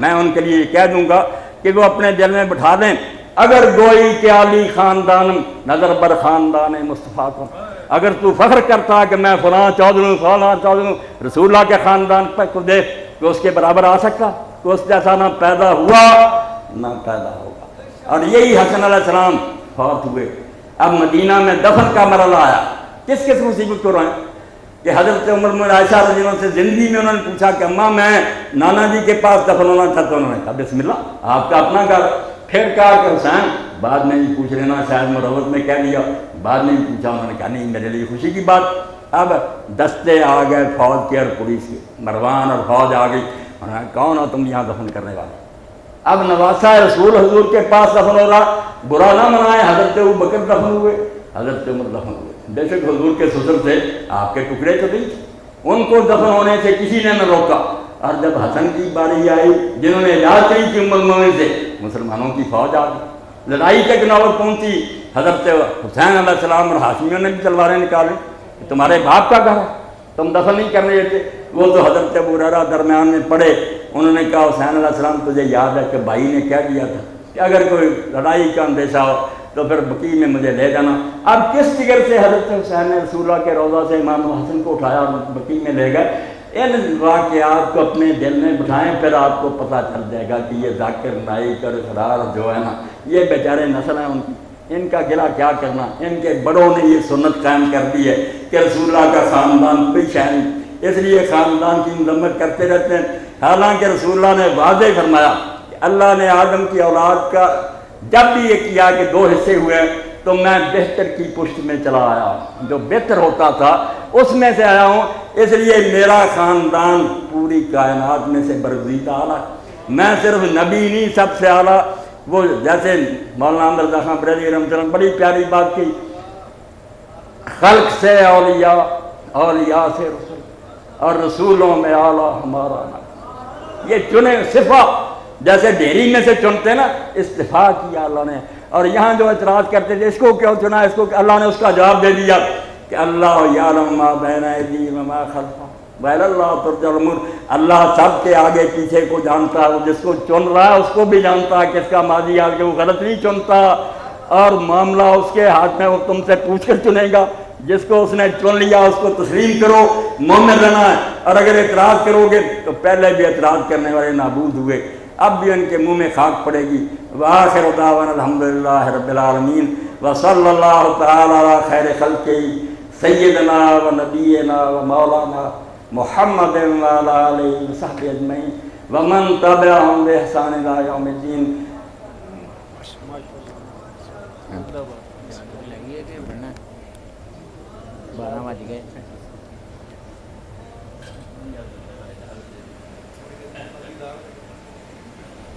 میں ان کے لیے کہہ دوں گا کہ وہ اپنے دل میں بٹھا دیں، اگر گوئی کہ علی خاندان نظر بر خاندان مصطفیٰ کو، اگر تو فخر کرتا کہ میں فلاں چودھری فلاں چودھری، رسول اللہ کے خاندان پر کو دیکھ کہ اس کے برابر آ سکتا، کہ اس جیسا نہ پیدا ہوا نہ پیدا ہوگا۔ اور یہی حسن علیہ السلام فوت ہوئے۔ اب مدینہ میں دفن کا مرحلہ آیا، کس کس مصیبت کو رہے کہ حضرت عمر بن عائشہ رضی اللہ عنہ سے زندگی میں انہوں نے پوچھا کہ اماں میں نانا جی کے پاس دفن ہونا چاہتا ہوں، انہوں نے کہا بسم اللہ، آپ کا اپنا گھر۔ پھر کہا کہ حسین بعد میں ہی پوچھ لینا، شاید مروت میں کہہ لیا، بعد میں ہی پوچھا، انہوں نے کہا نہیں میرے لیے خوشی کی بات۔ اب دستے آ گئے فوج کے اور پولیس کے، مروان اور فوج آ گئی، انہوں نے کہا کون ہو تم یہاں دفن کرنے والے؟ اب نواسہ رسول حضور کے پاس دفن ہو رہا، برا نہ منائے، حضرت ابوبکر دفن ہوئے، حضرت عمر دفن ہوئے۔ بے شک حضور کے سسر تھے، آپ کے ٹکڑے تو نہیں، ان کو دفن ہونے سے کسی نے نہ روکا۔ اور جب حسن کی باری آئی، جنہوں نے اجازت نہیں کی ام المومنین سے، مسلمانوں کی فوج آ گئی، لڑائی تک نوبت پہنچی۔ حضرت حسین علیہ السلام اور ہاشمیوں نے بھی تلواریں نکالیں کہ تمہارے باپ کا گھر ہے، تم دفن نہیں کرنے دیتے۔ وہ تو حضرت ابو ہریرہ درمیان میں پڑے، انہوں نے کہا حسین علیہ السلام تجھے یاد ہے کہ بھائی نے کہہ دیا تھا کہ اگر کوئی لڑائی کا اندیشہ ہو تو پھر بقیع میں مجھے لے جانا۔ اب کس جگر سے حضرت حسین نے رسول اللہ کے روضہ سے امام حسن کو اٹھایا اور بقیع میں لے گئے؟ ان واقعات کو اپنے دل میں بٹھائیں، پھر آپ کو پتہ چل جائے گا کہ یہ ذاکر نائک اور اسرار جو ہے نا، یہ بیچارے نسل ہیں ان کی، ان کا گلہ کیا کرنا۔ ان کے بڑوں نے یہ سنت قائم کر دی ہے کہ رسول اللہ کا خاندان کوئی شے نہیں، اس لیے خاندان کی مذمت کرتے رہتے ہیں۔ حالانکہ رسول اللہ نے واضح فرمایا کہ اللہ نے آدم کی اولاد کا جب بھی یہ کیا کہ دو حصے ہوئے تو میں بہتر کی پشت میں چلا آیا، جو بہتر ہوتا تھا اس میں سے آیا ہوں، اس لیے میرا خاندان پوری کائنات میں سے برگزیدہ اعلیٰ، میں صرف نبی نہیں سب سے اعلیٰ۔ وہ جیسے مولانا احمد رضا خان بریلوی رحمۃ اللہ بڑی پیاری بات کی، خلق سے اولیاء، اولیاء سے رسول، اور رسولوں میں اعلیٰ ہمارا نبی۔ یہ چنے صفا جیسے ڈھیری میں سے چنتے نا، استفا کیا اللہ نے۔ اور یہاں جو اعتراض کرتے تھے اس کو کیوں چنا، اس کو، اللہ نے اس کا جواب دے دیا کہ اللہ یعلم ما بین ایدیہم وما خلفہم وإلی اللہ ترجع الامور۔ اللہ سب کے آگے پیچھے کو جانتا ہے، وہ جس کو چن رہا ہے اس کو بھی جانتا ہے کہ اس کا ماضی حال کے وہ غلط نہیں چنتا، اور معاملہ اس کے ہاتھ میں، وہ تم سے پوچھ کر چنے گا۔ جس کو اس نے چن لیا اس کو تسلیم کرو، مومن رہنا ہے، اور اگر اعتراض کرو گے تو پہلے بھی اعتراض کرنے والے نابود ہوئے، اب بھی ان کے منہ میں خاک پڑے گی۔ وآخر دعوانا الحمدللہ رب العالمین، وصلی اللہ تعالی علی خیر خلقہ سیدنا و نبینا و مولانا محمد وعلی آلہ وصحبہ اجمعین ومن تبعہم بإحسان الی یوم الدین۔ بارہ بج گئے۔